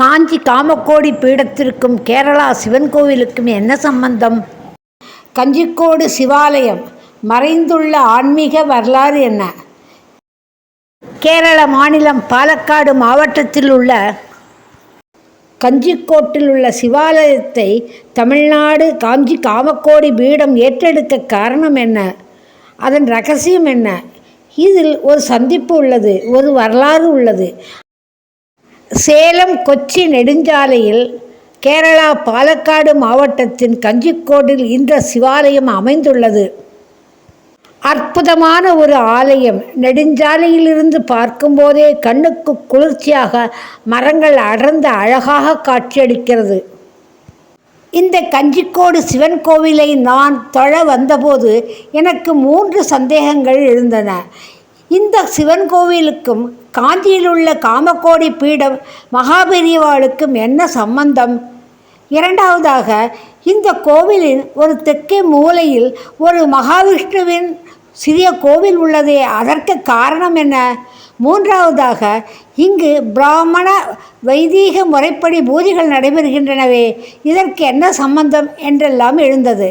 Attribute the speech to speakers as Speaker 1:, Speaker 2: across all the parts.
Speaker 1: காஞ்சி காமக்கோடி பீடத்திற்கும் கேரளா சிவன் கோவிலுக்கும் என்ன சம்பந்தம்? கஞ்சிக்கோடு சிவாலயம் மறைந்துள்ள ஆன்மீக வரலாறு என்ன? கேரள மாநிலம் பாலக்காடு மாவட்டத்தில் உள்ள கஞ்சிக்கோட்டில் உள்ள சிவாலயத்தை தமிழ்நாடு காஞ்சி காமக்கோடி பீடம் ஏற்றெடுக்க காரணம் என்ன? அதன் ரகசியம் என்ன? இதில் ஒரு சந்திப்பு உள்ளது, ஒரு வரலாறு உள்ளது. சேலம் கொச்சி நெடுஞ்சாலையில் கேரளா பாலக்காடு மாவட்டத்தின் கஞ்சிக்கோட்டில் இந்த சிவாலயம் அமைந்துள்ளது. அற்புதமான ஒரு ஆலயம். நெடுஞ்சாலையிலிருந்து பார்க்கும்போதே கண்ணுக்கு குளிர்ச்சியாக மரங்கள் அடர்ந்து அழகாக காட்சியளிக்கிறது. இந்த கஞ்சிக்கோடு சிவன் கோவிலை நான் தொழ வந்தபோது எனக்கு 3 சந்தேகங்கள் எழுந்தன. இந்த சிவன் கோவிலுக்கும் காஞ்சியில் உள்ள காமக்கோடி பீடம் மகாபெரியவாளுக்கும் என்ன சம்பந்தம்? இரண்டாவதாக, இந்த கோவிலின் ஒரு தெற்கே மூலையில் ஒரு மகாவிஷ்ணுவின் சிறிய கோவில் உள்ளதே, அதற்கு காரணம் என்ன? மூன்றாவதாக, இங்கு பிராமண வைதீக முறைப்படி பூஜைகள் நடைபெறுகின்றனவே, இதற்கு என்ன சம்பந்தம் என்றெல்லாம் எழுந்தது.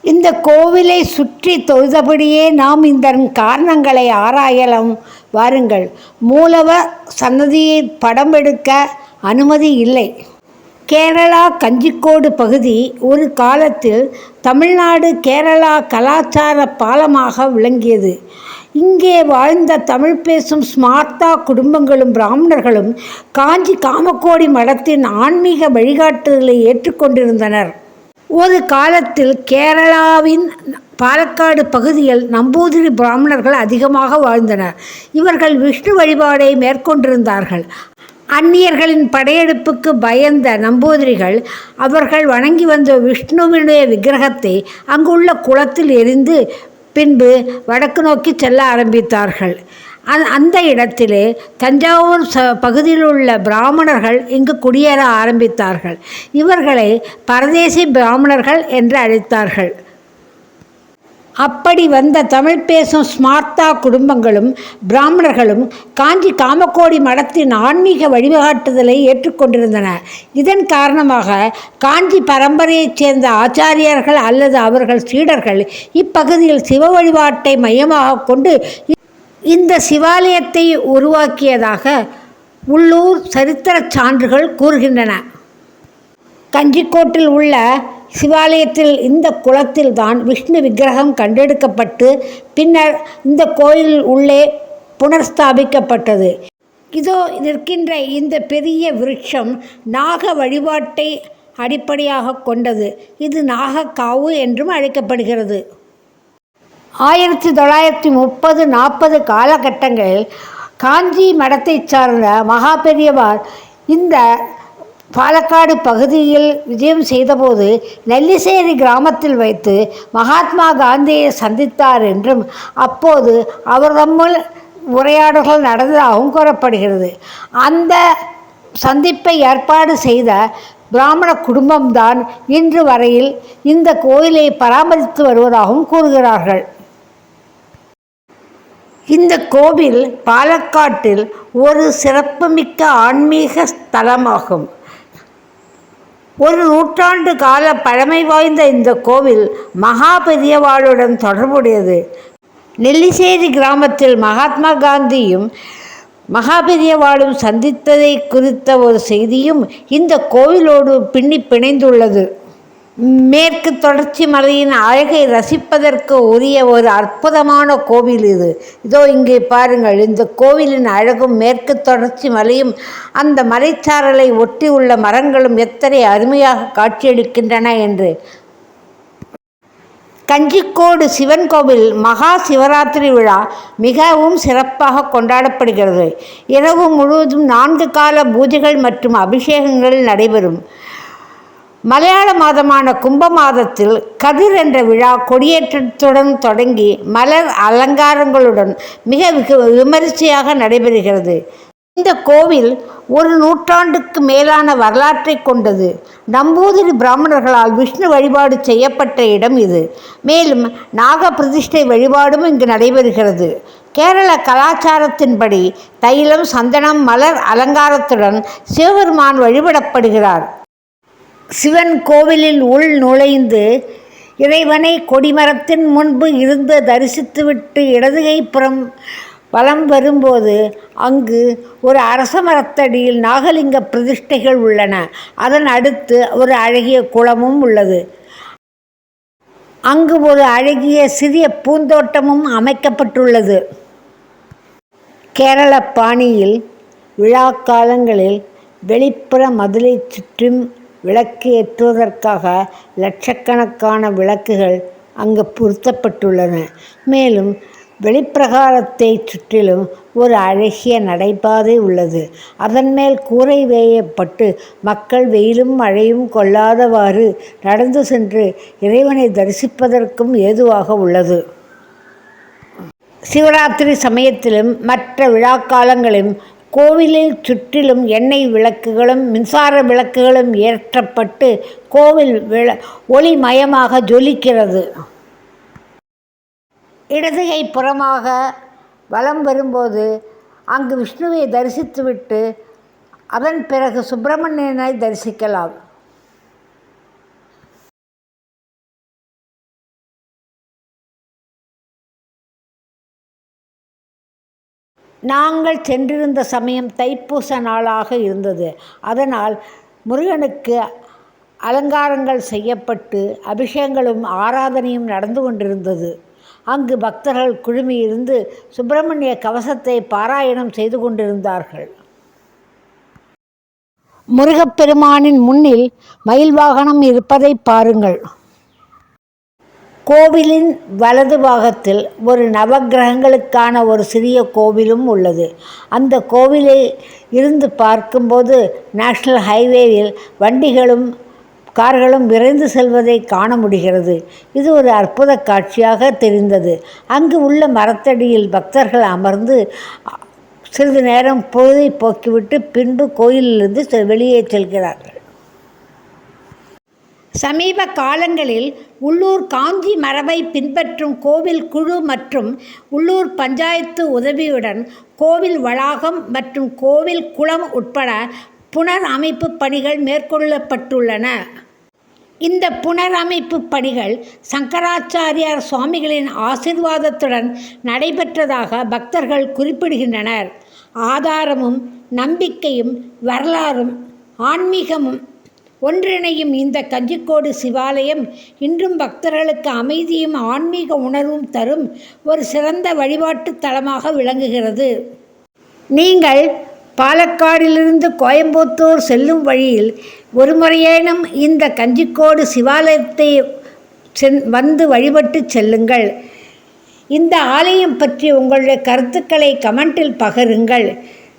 Speaker 1: இந்த கோவிலை சுற்றி தொழுதபடியே நாம் இந்த காரணங்களை ஆராயலாம். வாருங்கள். மூலவர் சன்னதியை படம் எடுக்க அனுமதி இல்லை. கேரளா கஞ்சிக்கோடு பகுதி ஒரு காலத்தில் தமிழ்நாடு கேரளா கலாச்சார பாலமாக விளங்கியது. இங்கே வாழ்ந்த தமிழ் பேசும் ஸ்மார்த்தா குடும்பங்களும் பிராமணர்களும் காஞ்சி காமக்கோடி மடத்தின் ஆன்மீக வழிகாட்டுதலை ஏற்றுக்கொண்டிருந்தனர். ஒரு காலத்தில் கேரளாவின் பாலக்காடு பகுதியில் நம்பூதிரி பிராமணர்கள் அதிகமாக வாழ்ந்தனர். இவர்கள் விஷ்ணு வழிபாடை மேற்கொண்டிருந்தார்கள். அந்நியர்களின் படையெடுப்புக்கு பயந்த நம்பூதிரிகள் அவர்கள் வணங்கி வந்த விஷ்ணுவினுடைய விக்கிரகத்தை அங்குள்ள குளத்தில் எரிந்து பின்பு வடக்கு நோக்கி செல்ல ஆரம்பித்தார்கள். அந்த இடத்திலே தஞ்சாவூர் பகுதியில் உள்ள பிராமணர்கள் இங்கு குடியேற ஆரம்பித்தார்கள். இவர்களை பரதேசி பிராமணர்கள் என்று அழைத்தார்கள். அப்படி வந்த தமிழ் பேசும் ஸ்மார்த்தா குடும்பங்களும் பிராமணர்களும் காஞ்சி காமக்கோடி மடத்தின் ஆன்மீக வழிகாட்டுதலை ஏற்றுக்கொண்டிருந்தன. இதன் காரணமாக காஞ்சி பரம்பரையைச் சேர்ந்த ஆச்சாரியர்கள் அல்லது அவர்கள் சீடர்கள் இப்பகுதியில் சிவ வழிபாட்டை மையமாக கொண்டு இந்த சிவாலயத்தை உருவாக்கியதாக உள்ளூர் சரித்திர சான்றுகள் கூறுகின்றன. கஞ்சிக்கோட்டில் உள்ள சிவாலயத்தில் இந்த குளத்தில் தான் விஷ்ணு விக்கிரகம் கண்டெடுக்கப்பட்டு பின்னர் இந்த கோயில் உள்ளே புனர்ஸ்தாபிக்கப்பட்டது. இதோ நிற்கின்ற இந்த பெரிய விருட்சம் நாக வழிபாட்டை அடிப்படையாக கொண்டது. இது நாகக்காவு என்றும் அழைக்கப்படுகிறது. 1930-40 காலகட்டங்களில் காஞ்சி மடத்தை சார்ந்த மகாபெரியவார் இந்த பாலக்காடு பகுதியில் விஜயம் செய்தபோது நெல்லிசேரி கிராமத்தில் வைத்து மகாத்மா காந்தியை சந்தித்தார் என்றும் அப்போது அவர் தம்முள் உரையாடல்கள் நடந்ததாகவும் கூறப்படுகிறது. அந்த சந்திப்பை ஏற்பாடு செய்த பிராமண குடும்பம்தான் இன்று வரையில் இந்த கோயிலை பராமரித்து வருவதாகவும் கூறுகிறார்கள். இந்த கோவில் பாலக்காட்டில் ஒரு சிறப்புமிக்க ஆன்மீக ஸ்தலமாகும். ஒரு நூற்றாண்டு கால பழமை வாய்ந்த இந்த கோவில் மகாபெரியவாளுடன் தொடர்புடையது. நெல்லிசேரி கிராமத்தில் மகாத்மா காந்தியும் மகாபெரியவாளும் சந்தித்ததை குறித்த ஒரு செய்தியும் இந்த கோவிலோடு பிணைந்துள்ளது. மேற்கு தொடர்ச்சி மலையின் அழகை ரசிப்பதற்கு உரிய ஒரு அற்புதமான கோவில் இது. இதோ இங்கே பாருங்கள். இந்த கோவிலின் அழகும் மேற்கு தொடர்ச்சி மலையும் அந்த மலைச்சாரலை ஒட்டி உள்ள மரங்களும் எத்தனை அருமையாக காட்சியளிக்கின்றன என்று. கஞ்சிக்கோடு சிவன் கோவில் மகா சிவராத்திரி விழா மிகவும் சிறப்பாக கொண்டாடப்படுகிறது. இரவு முழுவதும் 4 கால பூஜைகள் மற்றும் அபிஷேகங்கள் நடைபெறும். மலையாள மாதமான கும்ப மாதத்தில் கதிர் என்ற விழா கொடியேற்றத்துடன் தொடங்கி மலர் அலங்காரங்களுடன் மிக விமரிசையாக நடைபெறுகிறது. இந்த கோவில் ஒரு நூற்றாண்டுக்கு மேலான வரலாற்றை கொண்டது. நம்பூதிரி பிராமணர்களால் விஷ்ணு வழிபாடு செய்யப்பட்ட இடம் இது. மேலும் நாக பிரதிஷ்டை வழிபாடும் இங்கு நடைபெறுகிறது. கேரள கலாச்சாரத்தின்படி தைலம், சந்தனம், மலர் அலங்காரத்துடன் சிவபெருமான் வழிபடப்படுகிறார். சிவன் கோவிலில் உள் நுழைந்து இறைவனை கொடிமரத்தின் முன்பு இருந்து தரிசித்துவிட்டு இடதுகைப்புறம் வலம் வரும்போது அங்கு ஒரு அரச மரத்தடியில் நாகலிங்க பிரதிஷ்டைகள் உள்ளன. அதன் அடுத்து ஒரு அழகிய குளமும் உள்ளது. அங்கு ஒரு அழகிய சிறிய பூந்தோட்டமும் அமைக்கப்பட்டுள்ளது. கேரள பாணியில் விழா காலங்களில் வெளிப்புற மதிலை சுற்றும் விளக்கு ஏற்றுவதற்காக லட்சக்கணக்கான விளக்குகள் அங்கு பொருத்தப்பட்டுள்ளன. மேலும் வெளிப்பிரகாரத்தை சுற்றிலும் ஒரு அழகிய நடைபாதை உள்ளது. அதன் மேல் கூரை வேயப்பட்டு மக்கள் வெயிலும் மழையும் கொள்ளாதவாறு நடந்து சென்று இறைவனை தரிசிப்பதற்கும் ஏதுவாக உள்ளது. சிவராத்திரி சமயத்திலும் மற்ற விழாக்காலங்களிலும் கோவிலில் சுற்றிலும் எண்ணெய் விளக்குகளும் மின்சார விளக்குகளும் ஏற்றப்பட்டு கோவில் ஒளிமயமாக ஜொலிக்கிறது. இடதுகை புறமாக வலம் வரும்போது அங்கு விஷ்ணுவை தரிசித்துவிட்டு அதன் பிறகு சுப்பிரமணியனை தரிசிக்கலாம். நாங்கள் சென்றிருந்த சமயம் தைப்பூச நாளாக இருந்தது. அதனால் முருகனுக்கு அலங்காரங்கள் செய்யப்பட்டு அபிஷேகங்களும் ஆராதனையும் நடந்து கொண்டிருந்தது. அங்கு பக்தர்கள் குழுமியிருந்து சுப்பிரமணிய கவசத்தை பாராயணம் செய்து கொண்டிருந்தார்கள். முருகப்பெருமானின் முன்னில் மயில் வாகனம் இருப்பதை பாருங்கள். கோவிலின் வலது பாகத்தில் ஒரு நவக்கிரகங்களுக்கான ஒரு சிறிய கோவிலும் உள்ளது. அந்த கோவிலை இருந்து பார்க்கும்போது நேஷனல் ஹைவேவில் வண்டிகளும் கார்களும் விரைந்து செல்வதை காண முடிகிறது. இது ஒரு அற்புத காட்சியாக தெரிந்தது. அங்கு உள்ள மரத்தடியில் பக்தர்கள் அமர்ந்து சிறிது நேரம் பொழுதை போக்கிவிட்டு பின்பு கோயிலிலிருந்து வெளியே செல்கிறார்கள். சமீப காலங்களில் உள்ளூர் காஞ்சி மரபை பின்பற்றும் கோவில் குழு மற்றும் உள்ளூர் பஞ்சாயத்து உதவியுடன் கோவில் வளாகம் மற்றும் கோவில் குளம் உட்பட புனரமைப்பு பணிகள் மேற்கொள்ளப்பட்டுள்ளன. இந்த புனரமைப்பு பணிகள் சங்கராச்சாரியார் சுவாமிகளின் ஆசீர்வாதத்துடன் நடைபெற்றதாக பக்தர்கள் குறிப்பிடுகின்றனர். ஆதாரமும் நம்பிக்கையும் வரலாறும் ஆன்மீகமும் ஒன்றிணையும் இந்த கஞ்சிக்கோடு சிவாலயம் இன்றும் பக்தர்களுக்கு அமைதியும் ஆன்மீக உணர்வும் தரும் ஒரு சிறந்த வழிபாட்டு தலமாக விளங்குகிறது. நீங்கள் பாலக்காடிலிருந்து கோயம்புத்தூர் செல்லும் வழியில் ஒரு முறையேனும் இந்த கஞ்சிக்கோடு சிவாலயத்தை வந்து வழிபட்டு செல்லுங்கள். இந்த ஆலயம் பற்றி உங்களுடைய கருத்துக்களை கமெண்டில் பகிருங்கள்.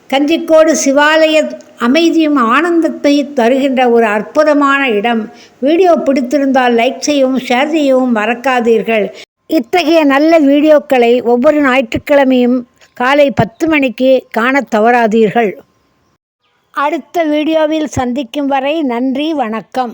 Speaker 1: கஞ்சிக்கோடு சிவாலய அமைதியும் ஆனந்தத்தை தருகின்ற ஒரு அற்புதமான இடம். வீடியோ பிடித்திருந்தால் லைக் செய்யவும் ஷேர் செய்யவும் மறக்காதீர்கள். இத்தகைய நல்ல வீடியோக்களை ஒவ்வொரு ஞாயிற்றுக்கிழமையும் காலை 10 மணிக்கு காண தவறாதீர்கள். அடுத்த வீடியோவில் சந்திக்கும் வரை நன்றி, வணக்கம்.